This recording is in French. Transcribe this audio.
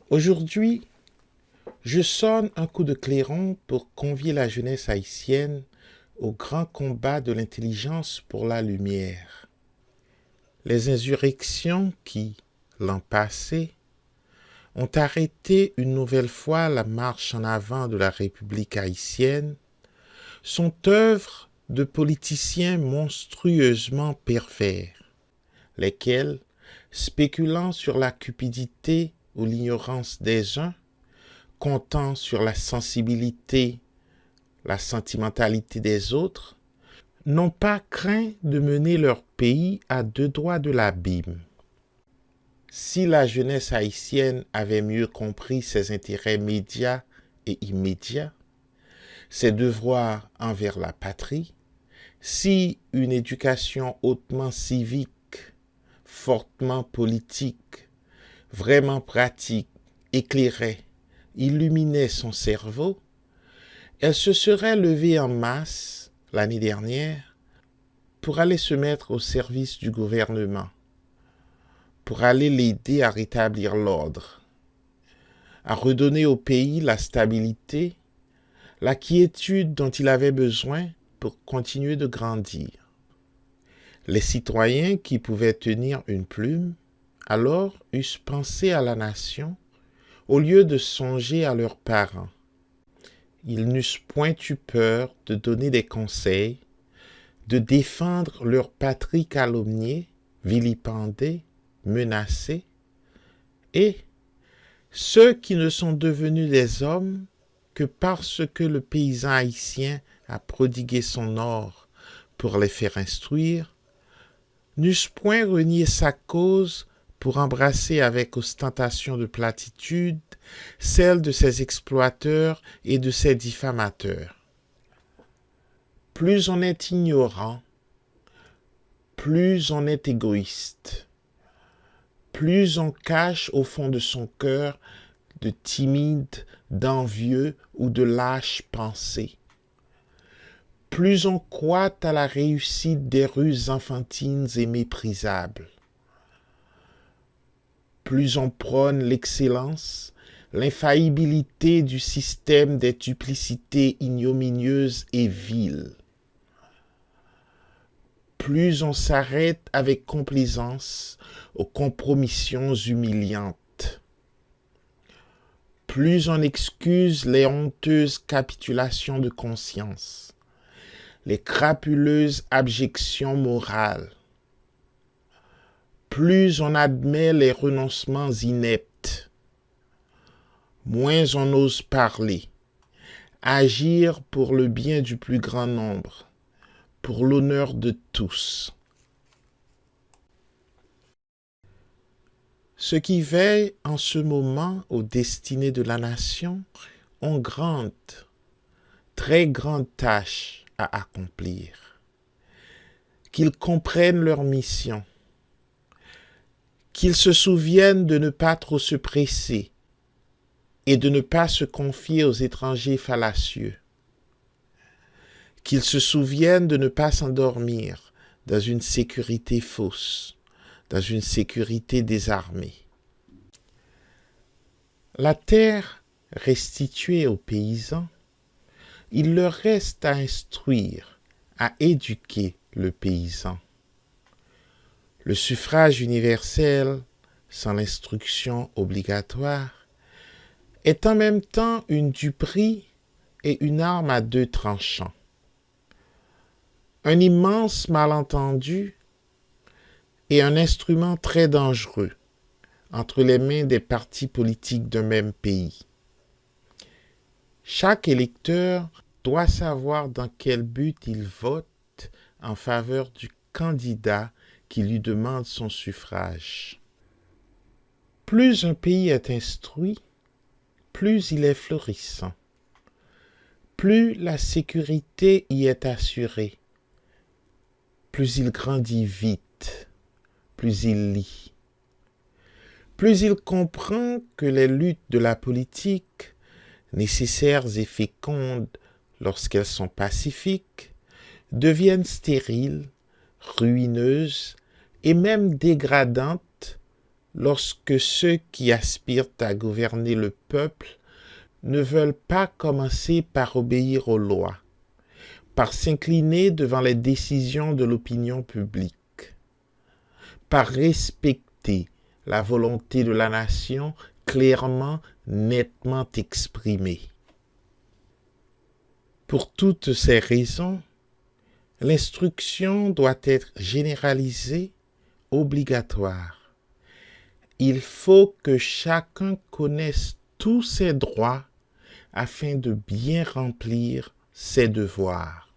Aujourd'hui, je sonne un coup de clairon pour convier la jeunesse haïtienne au grand combat de l'intelligence pour la lumière. Les insurrections qui, l'an passé, ont arrêté une nouvelle fois la marche en avant de la République haïtienne sont œuvres de politiciens monstrueusement pervers, lesquels, spéculant sur la cupidité ou l'ignorance des uns, comptant sur la sensibilité, la sentimentalité des autres, n'ont pas craint de mener leur pays à deux doigts de l'abîme. Si la jeunesse haïtienne avait mieux compris ses intérêts médiats et immédiats, ses devoirs envers la patrie, si une éducation hautement civique, fortement politique, vraiment pratique, éclairait, illuminait son cerveau, elle se serait levée en masse l'année dernière pour aller se mettre au service du gouvernement, pour aller l'aider à rétablir l'ordre, à redonner au pays la stabilité, la quiétude dont il avait besoin pour continuer de grandir. Les citoyens qui pouvaient tenir une plume, alors eussent pensé à la nation au lieu de songer à leurs parents. Ils n'eussent point eu peur de donner des conseils, de défendre leur patrie calomniée, vilipendée, menacée, et ceux qui ne sont devenus des hommes que parce que le paysan haïtien a prodigué son or pour les faire instruire, n'eussent point renié sa cause pour embrasser avec ostentation de platitude celle de ses exploiteurs et de ses diffamateurs. Plus on est ignorant, plus on est égoïste, plus on cache au fond de son cœur de timides, d'envieux ou de lâches pensées. Plus on croit à la réussite des ruses enfantines et méprisables. Plus on prône l'excellence, l'infaillibilité du système des duplicités ignominieuses et viles. Plus on s'arrête avec complaisance aux compromissions humiliantes. Plus on excuse les honteuses capitulations de conscience, les crapuleuses abjections morales. Plus on admet les renoncements ineptes, moins on ose parler, agir pour le bien du plus grand nombre, pour l'honneur de tous. Ceux qui veillent en ce moment aux destinées de la nation ont grande, très grande tâche à accomplir. Qu'ils comprennent leur mission, qu'ils se souviennent de ne pas trop se presser et de ne pas se confier aux étrangers fallacieux, qu'ils se souviennent de ne pas s'endormir dans une sécurité fausse, dans une sécurité désarmée. La terre restituée aux paysans, il leur reste à instruire, à éduquer le paysan. Le suffrage universel, sans l'instruction obligatoire, est en même temps une duperie et une arme à deux tranchants. Un immense malentendu et un instrument très dangereux entre les mains des partis politiques d'un même pays. Chaque électeur doit savoir dans quel but il vote en faveur du candidat qui lui demande son suffrage. Plus un pays est instruit, plus il est florissant. Plus la sécurité y est assurée, plus il grandit vite, plus il lit. Plus il comprend que les luttes de la politique, nécessaires et fécondes lorsqu'elles sont pacifiques, deviennent stériles, ruineuses et même dégradantes lorsque ceux qui aspirent à gouverner le peuple ne veulent pas commencer par obéir aux lois, par s'incliner devant les décisions de l'opinion publique, par respecter la volonté de la nation clairement, nettement exprimée. Pour toutes ces raisons, l'instruction doit être généralisée, obligatoire. Il faut que chacun connaisse tous ses droits afin de bien remplir ses devoirs.